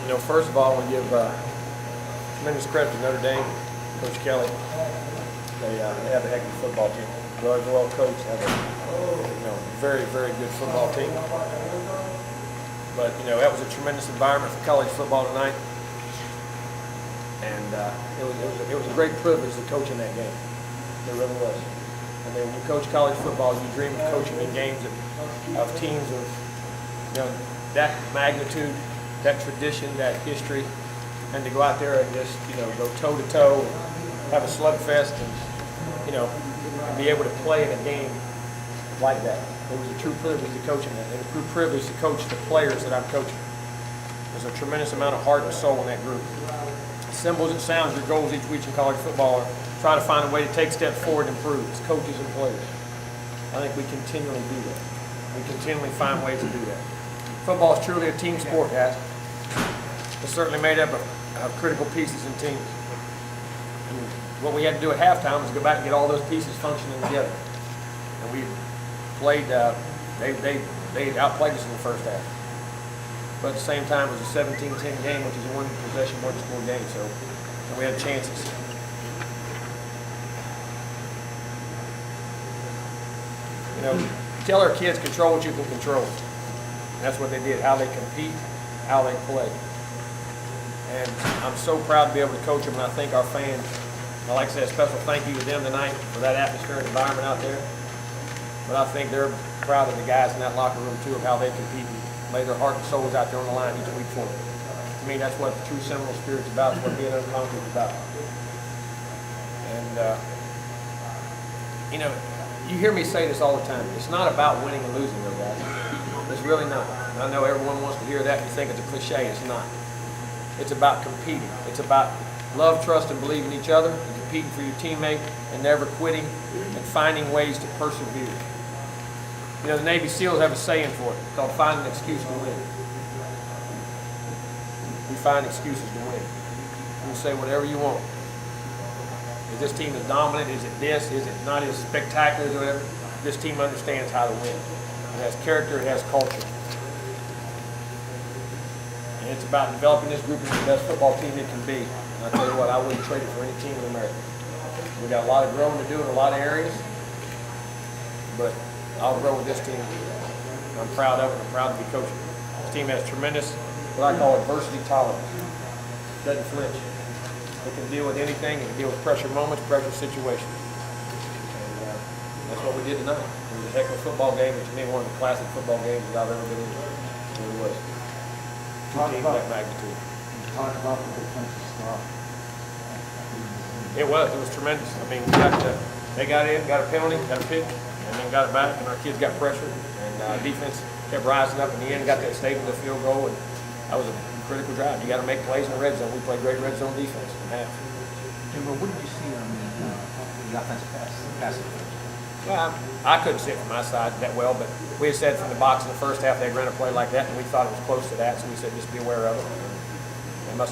First of all, I want to give tremendous credit to Notre Dame, Coach Kelly. They have a heck of a football team. Well coached, have a very, very good football team. But that was a tremendous environment for college football tonight, and it was a great privilege to coach in that game. It really was. I mean, when you coach college football, you dream of coaching in games of teams of that magnitude, that tradition, that history, and to go out there and just go toe to toe, have a slugfest, and be able to play in a game like that. It was a true privilege to coach in that, and a true privilege to coach the players that I'm coaching. There's a tremendous amount of heart and soul in that group. Simple as it sounds, your goals each week in college football are try to find a way to take steps forward and improve as coaches and players. I think we continually do that. We continually find ways to do that. Football is truly a team sport, guys. It's certainly made up of critical pieces and teams. And what we had to do at halftime was go back and get all those pieces functioning together. And we played, they outplayed us in the first half. But at the same time, it was a 17-10 game, which is a one-possession, one-score game, and we had chances. Tell our kids control what you can control. And that's what they did, how they compete, how they play. And I'm so proud to be able to coach them, and I think our fans, like I said, a special thank you to them tonight for that atmosphere and environment out there. But I think they're proud of the guys in that locker room, too, of how they compete and lay their heart and souls out there on the line each week for them. To me, that's what the true Seminole Spirit's about. It's what being unconquered is about. And, you hear me say this all the time. It's not about winning and losing, though, guys. It's really not. And I know everyone wants to hear that and think it's a cliche. It's not. It's about competing. It's about love, trust, and believe in each other, and competing for your teammate, and never quitting, and finding ways to persevere. The Navy SEALs have a saying for it. It's called find an excuse to win. We find excuses to win. You can say whatever you want. Is this team as dominant? Is it this? Is it not as spectacular as whatever? This team understands how to win. It has character, it has culture. And it's about developing this group into the best football team it can be. And I tell you what, I wouldn't trade it for any team in America. We got a lot of growing to do in a lot of areas, but I'll grow with this team. I'm proud of it. I'm proud to be coaching. This team has tremendous, what I call adversity tolerance. Doesn't flinch. It can deal with anything. It can deal with pressure moments, pressure situations. And that's what we did tonight. It was a heck of a football game, and to me, one of the classic football games that I've ever been in. It really was. Two teams of that magnitude. Talk about the defensive stuff. It was tremendous. I mean, they got in, got a penalty, got a pick, and then got it back, and our kids got pressure, and defense kept rising up in the end, got that stayed with the field goal, and that was a critical drive. You got to make plays in the red zone. We played great red zone defense in half. Jimbo, what did you see on the offensive pass? Well, I couldn't see it from my side that well, but we had said from the box in the first half they'd run a play like that, and we thought it was close to that, so we said just be aware of it.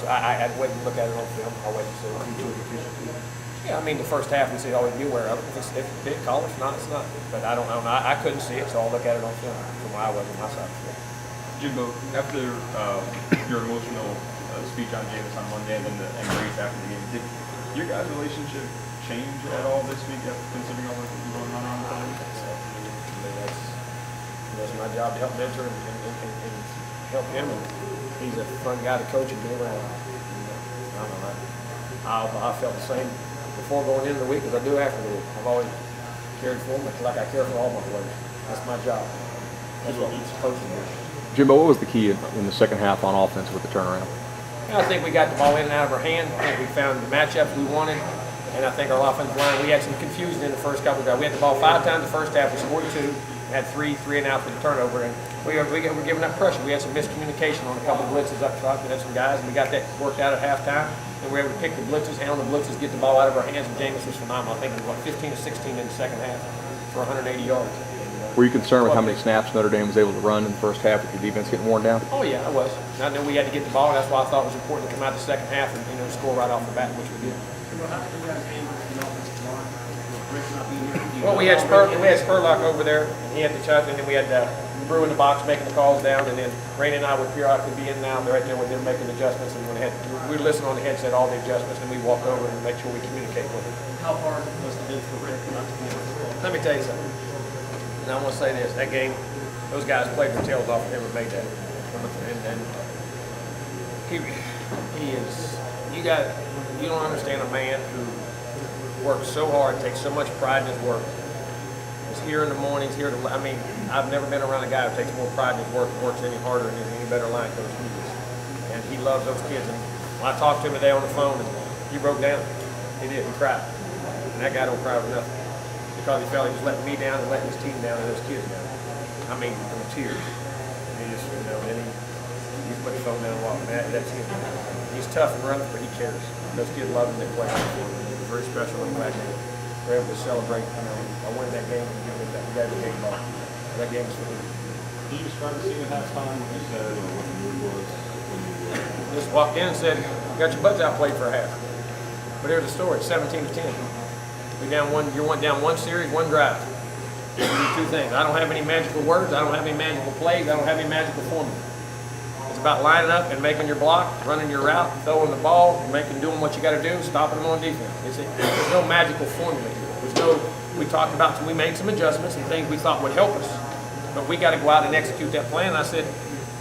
I had to wait and look at it on film. I'll wait and see. Yeah, I mean, the first half we said always be aware of it. If it's call, if not, it's not. But I don't know. I couldn't see it, so I'll look at it on film from where I was on my side. Jimbo, after your emotional speech on Jameis on Monday and then the embrace after the game, did your guys' relationship change at all this week, considering all that's going on around the time? That's my job to help mentor and help him. And he's a fun guy to coach and be around. I don't know. I felt the same before going into the week as I do after the week. I've always cared for him like I care for all my players. That's my job. That's what he's supposed to do. Jimbo, what was the key in the second half on offense with the turnaround? I think we got the ball in and out of our hand. I think we found the matchups we wanted. And I think our offensive line, we had some confusion in the first couple of guys. We had the ball 5 times the first half. We scored 2, had 3 and out for the turnover. And we were giving up pressure. We had some miscommunication on a couple of blitzes up front. We had some guys, and we got that worked out at halftime. And we were able to pick the blitzes, handle the blitzes, get the ball out of our hands. And Jameis was phenomenal. I think it was 15 to 16 in the second half for 180 yards. Were you concerned with how many snaps Notre Dame was able to run in the first half with your defense getting worn down? Oh, yeah, I was. I knew we had to get the ball. That's why I thought it was important to come out the second half and score right off the bat, which we did. Well, we had Spurlock over there, and he had the touch, and then we had Brew in the box making the calls down, and then Rainey and I would periodically be in and out. They're right there with them making adjustments, and when we would listen on the headset all the adjustments, and we walk over and make sure we communicate with them. How hard must it have been for Rick not to be able to Let me tell you something. And I want to say this: that game, those guys played their tails off and never made that. And he is. You don't understand a man who works so hard, takes so much pride in his work. Is here in the mornings, here to. I mean, I've never been around a guy who takes more pride in his work, and works any harder, and is any better line coach than he is. And he loves those kids. And when I talked to him today on the phone, and he broke down. He did. He cried. And that guy don't cry for nothing, because he felt he was letting me down and letting his team down and those kids down. I mean, from the tears. And he just, then he put the phone down and walked. That's him. He's tough and rough, but he cares. Those kids love him. They play hard for him. It was very special. I'm glad they were able to celebrate. I won that game and give that guy the game ball. That game was for him. Can you describe the scene at halftime, what you said, or what the mood was when you Just walked in and said, "Got your butts outplayed for a half." But here's the story: 17-10. We down one. You went down one series, one drive. You do two things. I don't have any magical words. I don't have any magical plays. I don't have any magical formula. It's about lining up and making your block, running your route, throwing the ball, doing what you got to do, stopping them on defense. There's no magical formula here. We talked about, we made some adjustments and things we thought would help us, but we got to go out and execute that plan. And I said,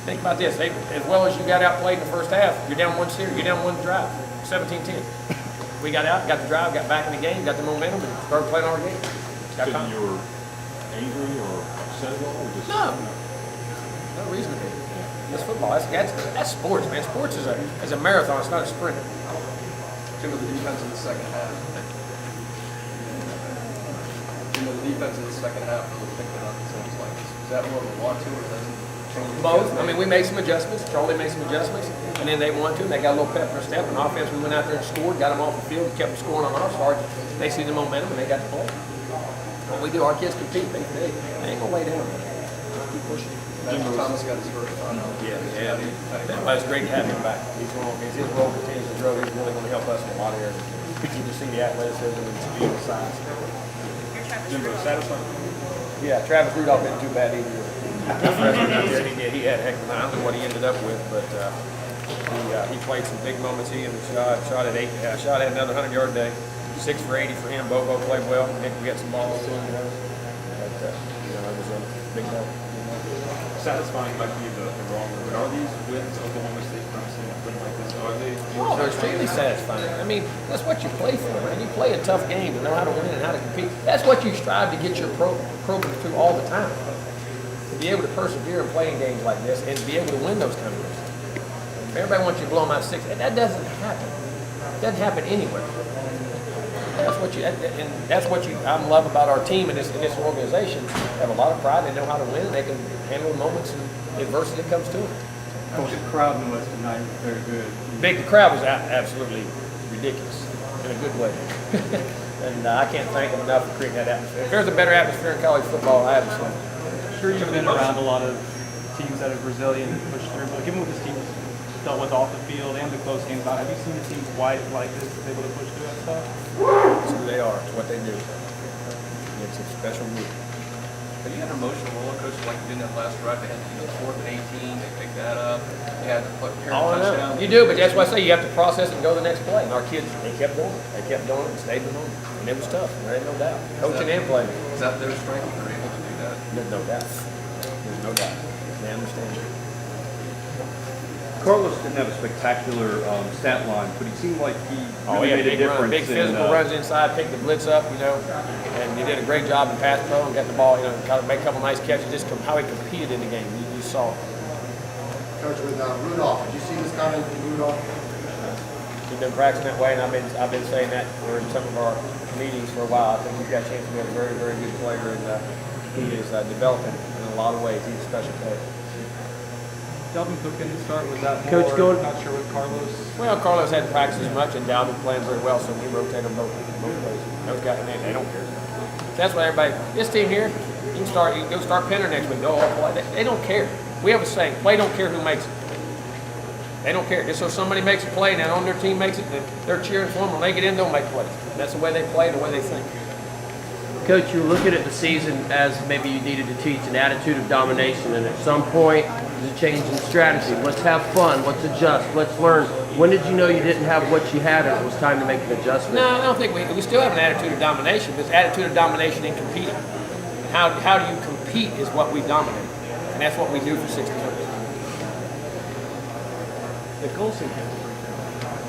think about this: as well as you got outplayed in the first half, you're down one series, you're down one drive, 17-10. We got out, got the drive, got back in the game, got the momentum, and started playing our game. Got said confidence. you were angry or upset at all, or just No reason to be. That's football. That's sports, man. Sports is a marathon. It's not a sprint. Jimbo, the defense in the second half. Jimbo, the defense in the second half really picked it up. It sounds like. Is that more of a want to, or doesn't change? Both. I mean, we made some adjustments. Charlie made some adjustments, and then they wanted to. And they got a little pep in their step. And offense, we went out there and scored, got them off the field, and kept them scoring on our side. They see the momentum, and they got the play. What we do, our kids compete. They ain't gonna lay down. Just keep pushing. Jimbo Thomas got his first. I know. Yeah. It's great to have him back. As his role continues to grow, he's really going to help us in a lot of areas. You can see the athleticism and speed and size. Jimbo, satisfied? Yeah, Travis Rudolph didn't too bad either. He had a heck of a night. I don't know what he ended up with, but he played some big moments. He and shot at 8. Shot at another 100-yard day. 6 for 80 for him. Bobo played well. Nick, we got some balls to him. But it was a big day. Satisfying might be the wrong word, but are these wins Oklahoma State, Clemson, something like this? Are they? Oh, they're extremely satisfying. I mean, that's what you play for, man. You play a tough game to know how to win and how to compete. That's what you strive to get your program through all the time. To be able to persevere in playing games like this and to be able to win those kind of games. Everybody wants you to blow them out 6. That doesn't happen. It doesn't happen anywhere. That's what I love about our team and this organization. They have a lot of pride. They know how to win. And they can handle moments and adversity that comes to them. Coach, the crowd noise tonight was very good. The crowd was absolutely ridiculous in a good way. And I can't thank them enough for creating that atmosphere. If there's a better atmosphere in college football, I haven't seen it. Sure, you've been around a lot of teams that are Brazilian and push through, but given what this team has dealt with off the field and the close games out, have you seen the team quiet like this, able to push through that stuff? It's who they are. It's what they do. It's a special group. Have you had an emotional roller coaster like you did in that last drive? They had, 4th and 18. They picked that up. They had to put parent touchdown. You do, but that's why I say you have to process it and go to the next play. And our kids, they kept doing it. They kept doing it and stayed with them. And it was tough. There ain't no doubt. Coaching and playing. Is that their strength? They're able to do that. There's no doubt. There's no doubt. They understand it. Carlos didn't have a spectacular stat line, but he seemed like he really had made a difference. Big physical runs inside, picked the blitz up, and he did a great job in pass pro and got the ball, kind of made a couple nice catches. Just how he competed in the game, you saw. Coach, with Rudolph, did you see this coming from Rudolph? He's been practicing that way, and I've been saying that in some of our meetings for a while. I think he's got a chance to be a very, very good player, and he is developing in a lot of ways. He's a special player. Dalvin Cook didn't start. Was that more, Coach, go- not sure with Carlos? Well, Carlos hadn't practiced as much, and Dalvin playing very well, so we rotate them both ways. Those guys, they don't care. That's why everybody. This team here, you can go start Penner next week. Go all play. They don't care. We have a saying: play don't care who makes it. They don't care. Just so somebody makes a play, now on their team makes it, they're cheering for them. When they get in, they'll make plays. That's the way they play, the way they think. Coach, you were looking at the season as maybe you needed to teach an attitude of domination, and at some point, there's a change in strategy. Let's have fun. Let's adjust. Let's learn. When did you know you didn't have what you had, and it was time to make an adjustment? No, I don't think we still have an attitude of domination, but it's attitude of domination in competing. And how do you compete is what we dominate, and that's what we do for 60 minutes. The goal seeker.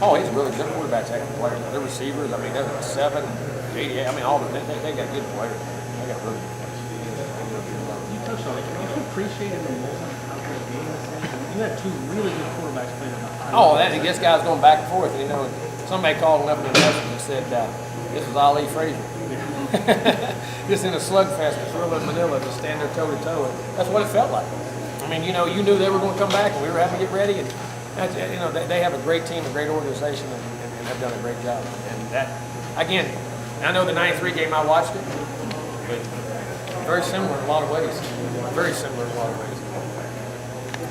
Oh, he's a really good quarterback, second player. The receivers, I mean, they're 7, 88. I mean, all of them. They got good players. They got really good players. You touched on it. Can you appreciate the multi-conference game this season? You had two really good quarterbacks playing on the high. Oh, this guy's going back and forth. You know, somebody called 11 and and said this was Ali Frazier. Just in a slugfest, it's real in Manila, just stand there toe to toe. And that's what it felt like. I mean, you knew they were going to come back, and we were having to get ready. And that's, they have a great team, a great organization, and have done a great job. And that, again, I know the 93 game, I watched it, but very similar in a lot of ways. Very similar in a lot of ways.